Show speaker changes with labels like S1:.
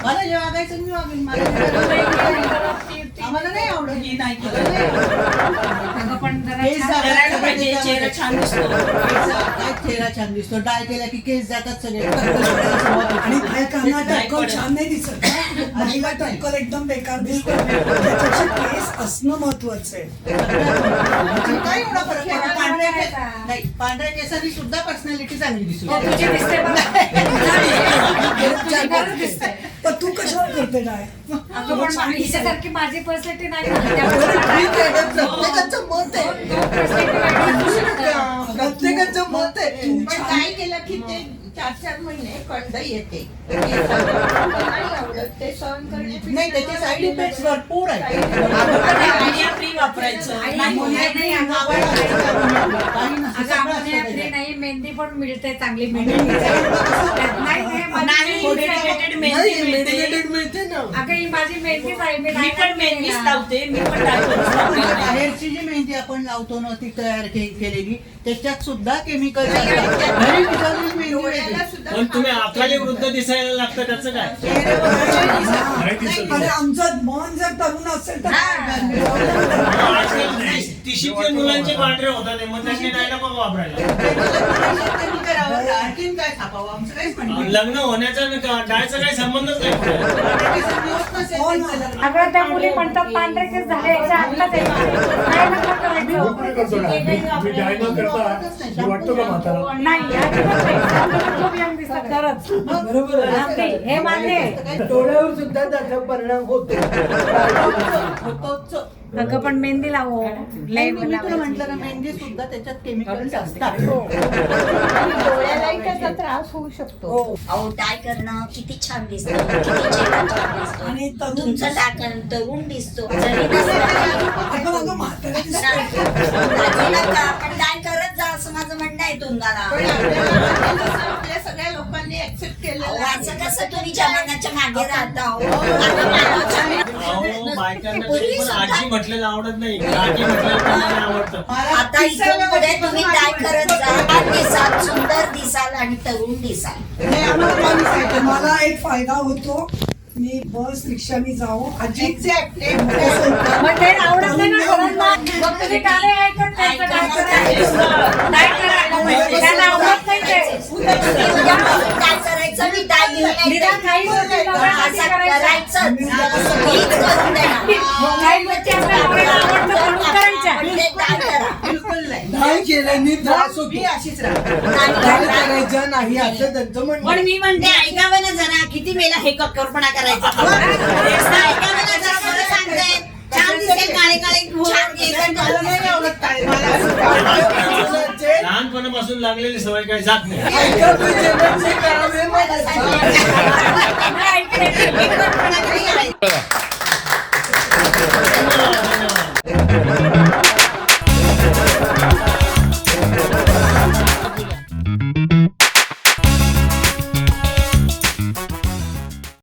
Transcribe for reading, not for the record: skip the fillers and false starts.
S1: मला जे वागायचं मी वागेन. आम्हाला नाही आवडत.
S2: ही नाही केलं.
S3: पण
S2: करायला पाहिजे. चेहरा छान दिसतो.
S1: काय चेहरा छान दिसतो. डाय केला की केस जातात सगळे.
S4: आणि बायकांना टक्कल छान नाही दिसत. महिला टक्कल एकदम बेकार दिसतो. त्याच्यापेक्षा केस असणं महत्वाचं आहे.
S1: काय एवढा फरक पडतो. पांढऱ्या केसांनी सुद्धा पर्सनॅलिटी चांगली दिसते.
S4: पण तू कशावर करते काय?
S3: हिच्यासारखी माझी पर्सनॅलिटी नाही.
S1: प्रत्येकाचं मत आहे. प्रत्येकाचं मत आहे.
S5: पण काय केलं की ते 4-4 महिने कंड येते. नाही आवडत ते सहन करण्यापेक्षा
S1: नाही, त्याचे साईड इफेक्ट भरपूर आहेत.
S2: फ्री वापरायचं.
S3: नाही, मेहंदी पण मिळते चांगली. मेहंदी
S1: मिळते ना.
S3: अगं ही माझी मेहंदीच आहे.
S2: मी पण मेहंदीच लावते. मी पण लावते.
S1: बाहेरची जी मेहंदी आपण लावतो ना ती तयार केलेली त्याच्यात सुद्धा केमिकल घरी पिकवलेली मेहंदी वेगळी.
S6: पण तुम्ही आपल्याला वृद्ध दिसायला लागतं त्याचं काय?
S4: अरे आमचं मन जर तरुण असेल तर
S6: आजकाल 30च्या मुलांचे पांढरे होतात मग त्यांनी नाही नको वापरायला.
S1: आणखीन काय छापावं आमचं काहीच म्हणणं नाही.
S6: लग्न होण्याचा डायचा काही संबंधच नाही.
S3: अगं त्या मुली म्हणतात पांढरे केस झाले याच्या हातात आहे. काय नका करायचं.
S7: वाटतो का म्हातारा?
S3: नाही अजिबात नाही. खूप young दिसतात. खरंच.
S7: बरोबर आहे.
S3: अगदी, हे मान्य आहे.
S7: डोळ्यावर सुद्धा त्याचा परिणाम होतो.
S3: अगं पण मेहंदी लावो. लय
S1: मी तुला म्हटलं ना मेहंदी सुद्धा त्याच्यात केमिकल्स असतात.
S5: डोळ्यालाही त्याचा त्रास होऊ शकतो.
S8: अहो डाय करणं किती छान दिसतं. किती चेहरा छान दिसतो.
S4: आणि तरुण
S8: तुमचं डाय करणं तरुण दिसतो. जरी नसलं
S4: अगं म्हातारा दिसतो.
S8: पण डाय करत जा असं माझं म्हणणं आहे तुम्हाला.
S5: आपल्या सगळ्या लोकांनी ऍक्सेप्ट केलेलं
S8: असं कसं तुम्ही जमान्याच्या मागे राहता हो.
S6: अहो बायकांना तरी पण आजी म्हटलेलं आवडत नाही. आजी म्हटलेलं त्यांना आवडतं.
S8: आता इथून पुढे तुम्ही डाय करत जा. छान दिसाल, सुंदर दिसाल आणि तरुण दिसाल.
S4: मला एक फायदा होतो. मी बस रिक्षाने जाऊ
S3: मग ते आवडत नाही ना सरांना. मग तुम्ही गाणे ऐकत त्यांचं डाय करायला पाहिजे. त्यांना आवडत नाही ते.
S8: काय करायचं मी डाय घेऊन
S3: निदान काही गोष्टी नवऱ्यासाठी करायच्या.
S8: हीच करून देणार.
S3: काही गोष्टी आपल्या नवऱ्याला आवडतं म्हणून करायच्या.
S8: पण ते डाय करा.
S1: बिलकुल नाही.
S7: नाही केल्याने त्रास होतो.
S1: मी अशीच राहते.
S7: काय करायचं नाही असं त्यांचं म्हणणं.
S8: पण मी म्हणते ऐकावं ना जरा. किती वेळा हे कक्करपणा करायचा. ऐकावं ना जरा. मला सांगते छान दिसेल. काळे काळे छान केस.
S1: मला नाही आवडत काय. मला असं
S6: लहानपणापासून लागलेली सवय काही जात नाही.
S7: जेवणाचे करावे मला सांग.
S8: कक्करपणा नाही करायचा.